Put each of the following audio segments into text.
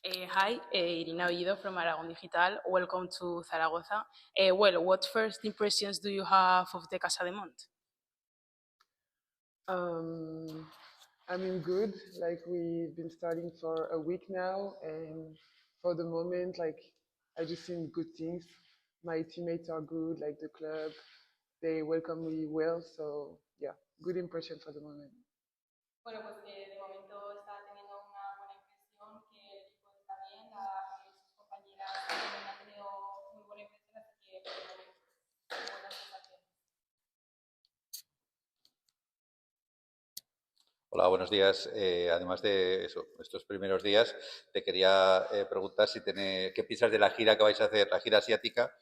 Hi, Irina Ollido from Aragon Digital. Welcome to Zaragoza. What first impressions do you have of the Casa de Mont? Um, I mean, good. Like we've been starting for a week now, and for the moment, like I just seen good things. My teammates are good. Like the club, they welcome me well. So yeah, good impression for the moment. Bueno, pues que de momento está teniendo una buena impresión, que el equipo está bien, sus compañeras también han tenido muy buena impresión, así que por el momento, buenas sensaciones. Hola, buenos días. Además de eso, estos primeros días, te quería preguntar qué piensas de la gira que vais a hacer, la gira asiática,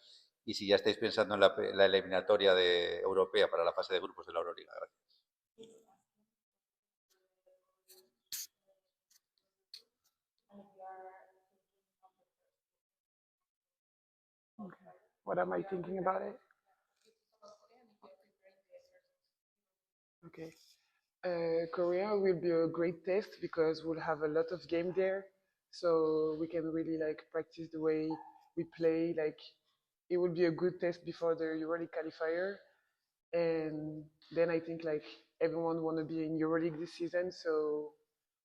y si ya estáis pensando en la eliminatoria europea para la fase de grupos de la Euroliga. Gracias. Okay. What am I thinking about it? Okay. Korea will be a great test because we'll have a lot of game there, so we can really like practice the way we play. Like it will be a good test before the EuroLeague qualifier, and then I think like everyone want to be in EuroLeague this season, so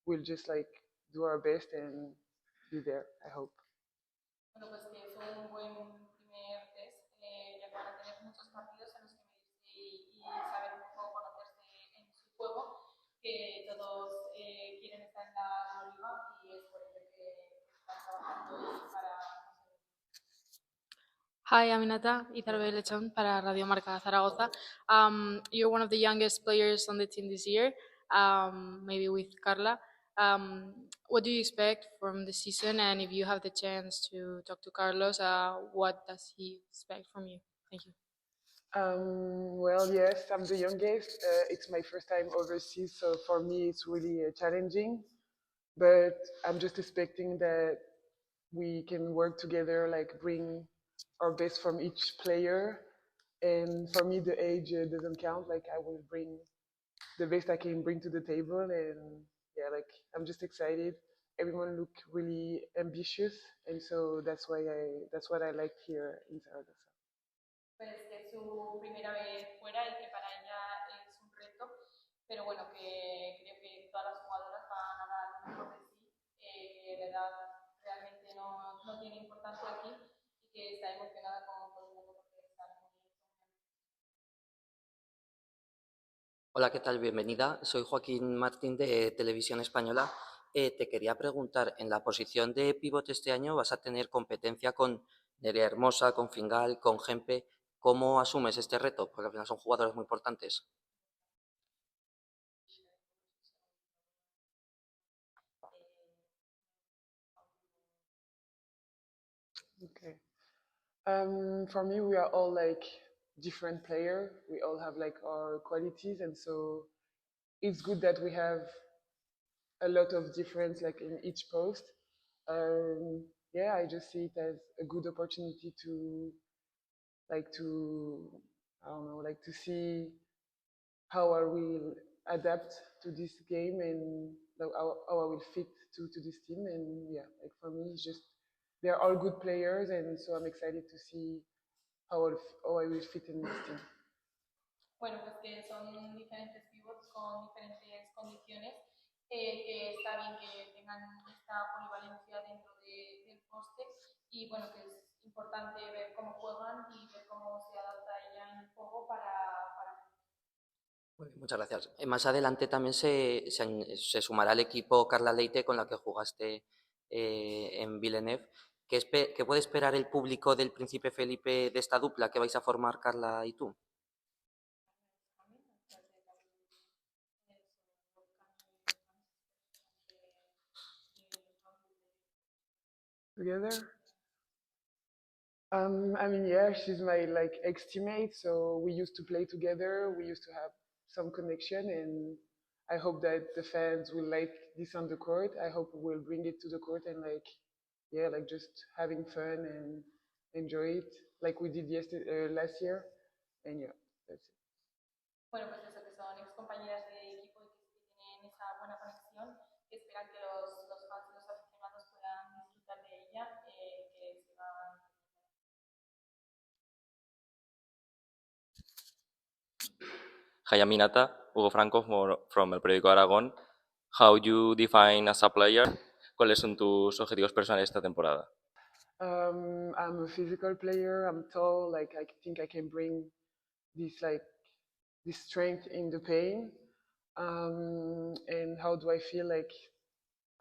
we'll just like do our best and be there. I hope. Bueno, pues que es un buen primer test, ya que van a tener muchos partidos en los que medirse y saber un poco conocerse en su juego, que todos quieren estar en la Liga y es por ello que están trabajando y para conseguirlo. Hi, I'm Inata, Izarbe Lechón para Radio Marca Zaragoza. You're one of the youngest players on the team this year, maybe with Carla. What do you expect from the season? And if you have the chance to talk to Carlos, what does he expect from you? Thank you. Well, yes, I'm the youngest. It's my first time overseas, so for me it's really challenging. But I'm just expecting that we can work together, like bring our best from each player. And for me, the age doesn't count. Like I will bring the best I can bring to the table, and yeah, like I'm just excited. Everyone look really ambitious, and so that's what I like here in Zaragoza. Pues que es su primera vez fuera y que para ella es un reto, pero bueno, que creo que todas las jugadoras van a dar lo mejor de sí, que la edad realmente no tiene importancia aquí y que está emocionada con todo el mundo porque están muy. Hola, ¿qué tal? Bienvenida. Soy Joaquín Martín de Televisión Española. Te quería preguntar, en la posición de pivote este año vas a tener competencia con Nerea Hermosa, con Fingal, con Gempe. ¿Cómo asumes este reto? Porque al final son jugadores muy importantes. Okay. For me, we are all like different player. We all have like our qualities, and so it's good that we have a lot of difference like in each post. Yeah, I just see it as a good opportunity to like to I don't know like to see how I will adapt to this game and like, how I will fit to this team. And yeah, like for me, it's just they're all good players, and so I'm excited to see how I will fit in this team. Bueno, pues que son diferentes pivots con diferentes condiciones, que está bien que tengan esta polivalencia dentro del poste y bueno, que es importante ver cómo juegan y ver cómo se adapta ella en el juego para. Muy bien, muchas gracias. Más adelante también se sumará al equipo Carla Leite con la que jugaste en Villeneuve. ¿Qué puede esperar el público del Príncipe Felipe de esta dupla que vais a formar Carla y tú? Together. I mean, yeah, she's my like ex-teammate, so we used to play together. We used to have some connection, and I hope that the fans will like this on the court. I hope we'll bring it to the court and like, yeah, like just having fun and enjoy it like we did yesterday last year. And yeah, that's it. Bueno, pues eso, que son ex compañeras de equipo y que sí que tienen esa buena conexión, que esperan que los fans y los aficionados puedan Hi Aminata, Hugo Franco from El Periódico Aragón. How you define as a player? ¿Cuáles son tus objetivos personales esta temporada? I'm a physical player. I'm tall. Like I think I can bring this strength in the pain. And how do I feel? Like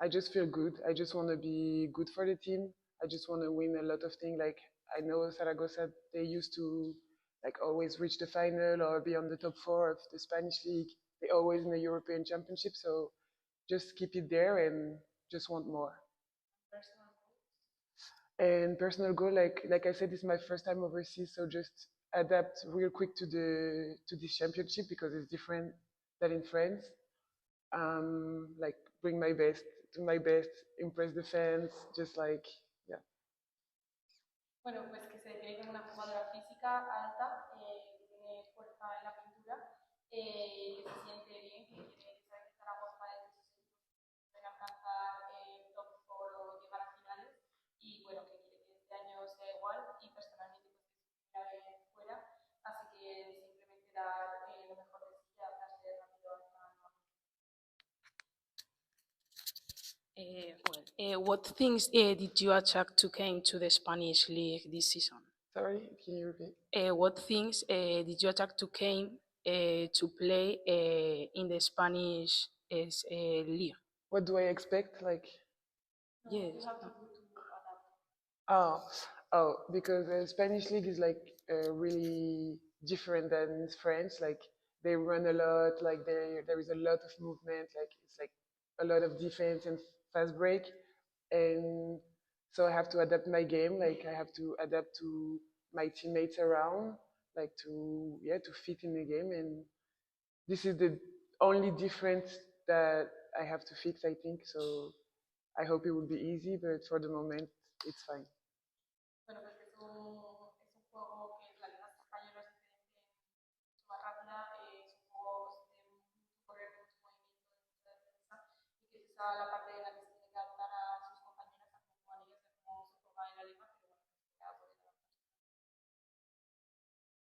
I just feel good. I just want to be good for the team. I just want to win a lot of things. Like I know Zaragoza, they used to like always reach the final or be on the top four of the Spanish league. They always in the European Championship. So just keep it there and just want more. Personal goals. And personal goal, like I said, this is my first time overseas, so just adapt real quick to this championship because it's different than in France. Like bring my best, do my best, impress the fans, just like yeah. Bueno, pues que se define como una jugadora física, alta, que tiene fuerza en la pintura, que se siente bien, que quiere saber que Zaragoza es de esos equipos que pueden alcanzar top four o llegar a finales y bueno, que quiere que este año sea igual y personalmente pues que es su primera vez fuera, así que simplemente dar lo mejor de sí y adaptarse rápido a esta nueva. What things did you attract to came to the Spanish league this season? Sorry, can you repeat? What things did you attract to came to play in the Spanish league? What do I expect? Like No, Yes. you have to do to adapt. oh, because the Spanish league is like really different than French. Like they run a lot. Like there is a lot of movement. Like it's like a lot of defense and fast break, and so I have to adapt my game. Like I have to adapt to my teammates around. Like to fit in the game, and this is the only difference that I have to fix. I think so. I hope it will be easy, but for the moment, it's fine. Bueno, pues que es un juego que la liga española es diferente, mucho más rápida, es un juego de mucho correr, mucho movimiento, de mucha defensa y que se usa la parte